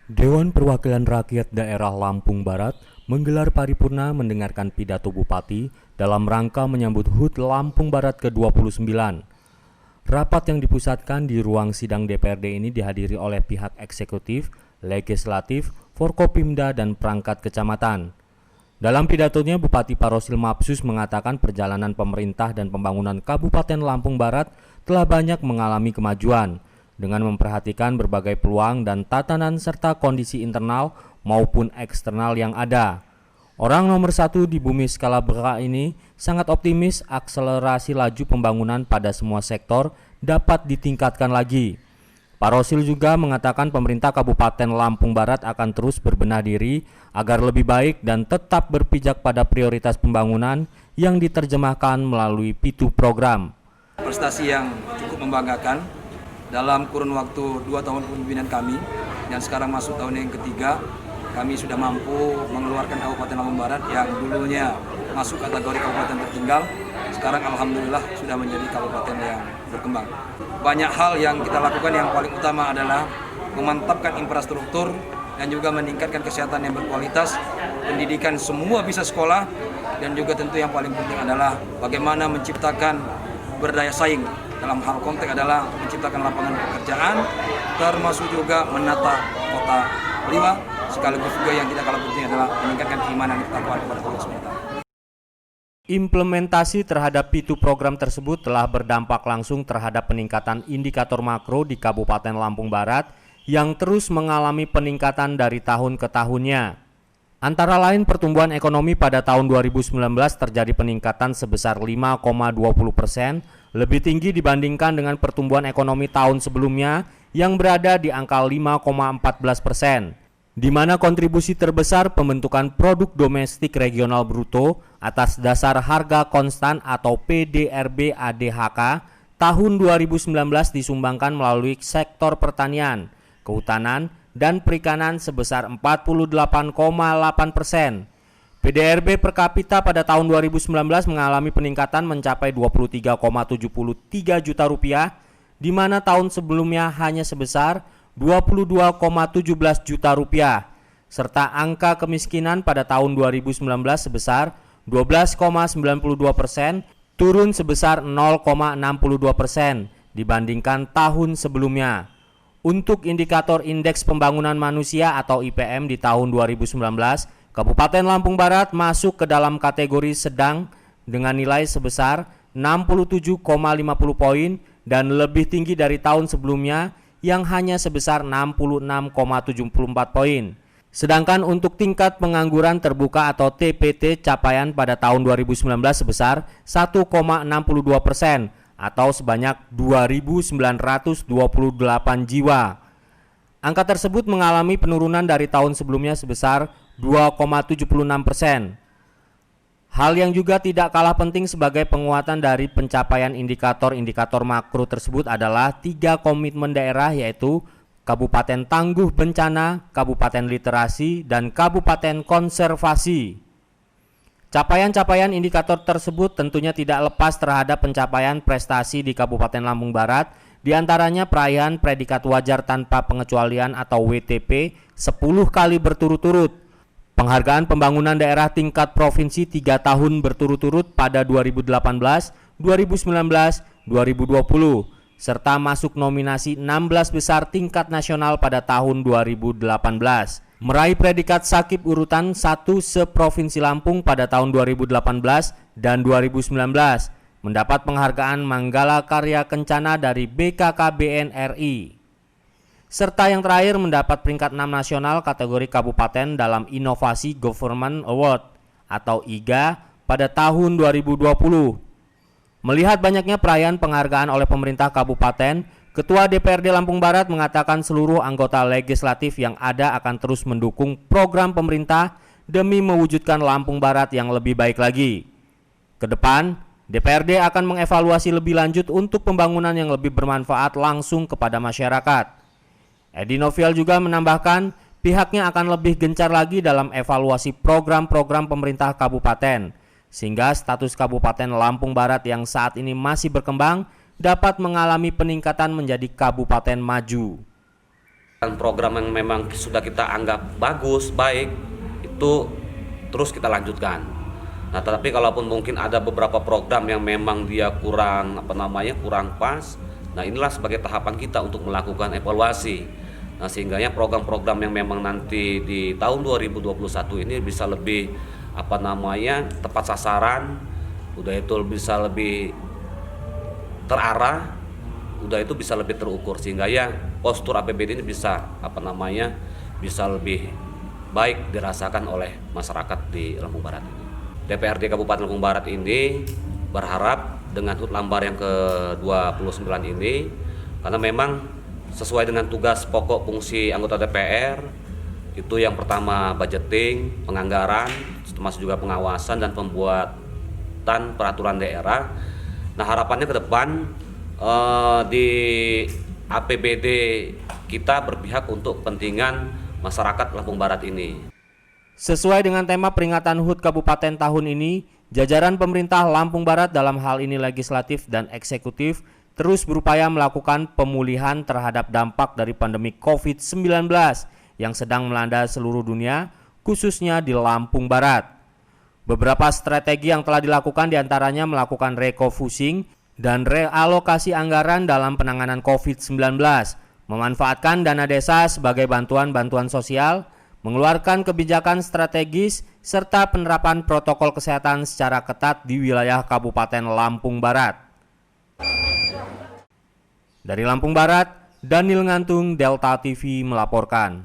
Dewan Perwakilan Rakyat Daerah Lampung Barat menggelar paripurna mendengarkan pidato Bupati dalam rangka menyambut HUT Lampung Barat ke-29. Rapat yang dipusatkan di ruang sidang DPRD ini dihadiri oleh pihak eksekutif, legislatif, Forkopimda, dan perangkat kecamatan. Dalam pidatonya, Bupati Parosil Mapsus mengatakan perjalanan pemerintah dan pembangunan Kabupaten Lampung Barat telah banyak mengalami kemajuan dengan memperhatikan berbagai peluang dan tatanan serta kondisi internal maupun eksternal yang ada. Orang nomor satu di bumi skala besar ini sangat optimis akselerasi laju pembangunan pada semua sektor dapat ditingkatkan lagi. Parosil juga mengatakan pemerintah Kabupaten Lampung Barat akan terus berbenah diri agar lebih baik dan tetap berpijak pada prioritas pembangunan yang diterjemahkan melalui Pitu program. Prestasi yang cukup membanggakan dalam kurun waktu 2 tahun kepemimpinan kami dan sekarang masuk tahun yang ketiga, kami sudah mampu mengeluarkan Kabupaten Lampung Barat yang dulunya masuk kategori kabupaten tertinggal, sekarang alhamdulillah sudah menjadi kabupaten yang berkembang. Banyak hal yang kita lakukan, yang paling utama adalah memantapkan infrastruktur dan juga meningkatkan kesehatan yang berkualitas, pendidikan semua bisa sekolah, dan juga tentu yang paling penting adalah bagaimana menciptakan berdaya saing. Dalam hal konteks adalah menciptakan lapangan pekerjaan, termasuk juga menata kota Liwa, sekaligus juga yang tidak kalah penting adalah meningkatkan keimanan dan ketakwaan kepada Allah SWT. Implementasi terhadap Pitu program tersebut telah berdampak langsung terhadap peningkatan indikator makro di Kabupaten Lampung Barat yang terus mengalami peningkatan dari tahun ke tahunnya. Antara lain pertumbuhan ekonomi pada tahun 2019 terjadi peningkatan sebesar 5,20%, lebih tinggi dibandingkan dengan pertumbuhan ekonomi tahun sebelumnya yang berada di angka 5,14%, di mana kontribusi terbesar pembentukan produk domestik regional bruto atas dasar harga konstan atau PDRB ADHK tahun 2019 disumbangkan melalui sektor pertanian, kehutanan, dan perikanan sebesar 48,8%. PDRB per kapita pada tahun 2019 mengalami peningkatan mencapai 23,73 juta rupiah, di mana tahun sebelumnya hanya sebesar 22,17 juta rupiah, serta angka kemiskinan pada tahun 2019 sebesar 12,92%, turun sebesar 0,62% dibandingkan tahun sebelumnya. Untuk indikator Indeks Pembangunan Manusia atau IPM di tahun 2019, Kabupaten Lampung Barat masuk ke dalam kategori sedang dengan nilai sebesar 67,50 poin dan lebih tinggi dari tahun sebelumnya yang hanya sebesar 66,74 poin. Sedangkan untuk tingkat pengangguran terbuka atau TPT capaian pada tahun 2019 sebesar 1,62%. Atau sebanyak 2.928 jiwa. Angka tersebut mengalami penurunan dari tahun sebelumnya sebesar 2,76%. Hal yang juga tidak kalah penting sebagai penguatan dari pencapaian indikator-indikator makro tersebut adalah 3 komitmen daerah, yaitu Kabupaten Tangguh Bencana, Kabupaten Literasi, dan Kabupaten Konservasi. Capaian-capaian indikator tersebut tentunya tidak lepas terhadap pencapaian prestasi di Kabupaten Lampung Barat, diantaranya perayaan predikat wajar tanpa pengecualian atau WTP 10 kali berturut-turut, penghargaan pembangunan daerah tingkat provinsi 3 tahun berturut-turut pada 2018, 2019, 2020, serta masuk nominasi 16 besar tingkat nasional pada tahun 2018. Meraih predikat Sakib urutan 1 se-Provinsi Lampung pada tahun 2018 dan 2019, mendapat penghargaan Manggala Karya Kencana dari BKKBN RI. Serta yang terakhir mendapat peringkat 6 nasional kategori kabupaten dalam Inovasi Government Award atau IGA pada tahun 2020. Melihat banyaknya perayaan penghargaan oleh pemerintah kabupaten, Ketua DPRD Lampung Barat mengatakan seluruh anggota legislatif yang ada akan terus mendukung program pemerintah demi mewujudkan Lampung Barat yang lebih baik lagi. Kedepan, DPRD akan mengevaluasi lebih lanjut untuk pembangunan yang lebih bermanfaat langsung kepada masyarakat. Edi Novial juga menambahkan pihaknya akan lebih gencar lagi dalam evaluasi program-program pemerintah kabupaten, sehingga status Kabupaten Lampung Barat yang saat ini masih berkembang dapat mengalami peningkatan menjadi kabupaten maju. Program yang memang sudah kita anggap bagus, baik, itu terus kita lanjutkan. Nah, tetapi kalaupun mungkin ada beberapa program yang memang dia kurang pas, nah inilah sebagai tahapan kita untuk melakukan evaluasi. Nah, sehingganya program-program yang memang nanti di tahun 2021 ini bisa lebih tepat sasaran, udah itu bisa lebih terarah, udah itu bisa lebih terukur, sehingga ya postur APBD ini bisa bisa lebih baik dirasakan oleh masyarakat di Lampung Barat. DPRD Kabupaten Lampung Barat ini berharap dengan HUT Lambar yang ke-29 ini, karena memang sesuai dengan tugas pokok fungsi anggota DPR, itu yang pertama budgeting, penganggaran, termasuk juga pengawasan dan pembuatan peraturan daerah. Nah, harapannya ke depan di APBD kita berpihak untuk kepentingan masyarakat Lampung Barat ini. Sesuai dengan tema peringatan HUT Kabupaten tahun ini, jajaran pemerintah Lampung Barat dalam hal ini legislatif dan eksekutif terus berupaya melakukan pemulihan terhadap dampak dari pandemi COVID-19 yang sedang melanda seluruh dunia, khususnya di Lampung Barat. Beberapa strategi yang telah dilakukan diantaranya melakukan refocusing dan realokasi anggaran dalam penanganan COVID-19, memanfaatkan dana desa sebagai bantuan-bantuan sosial, mengeluarkan kebijakan strategis, serta penerapan protokol kesehatan secara ketat di wilayah Kabupaten Lampung Barat. Dari Lampung Barat, Daniel Ngantung, Delta TV melaporkan.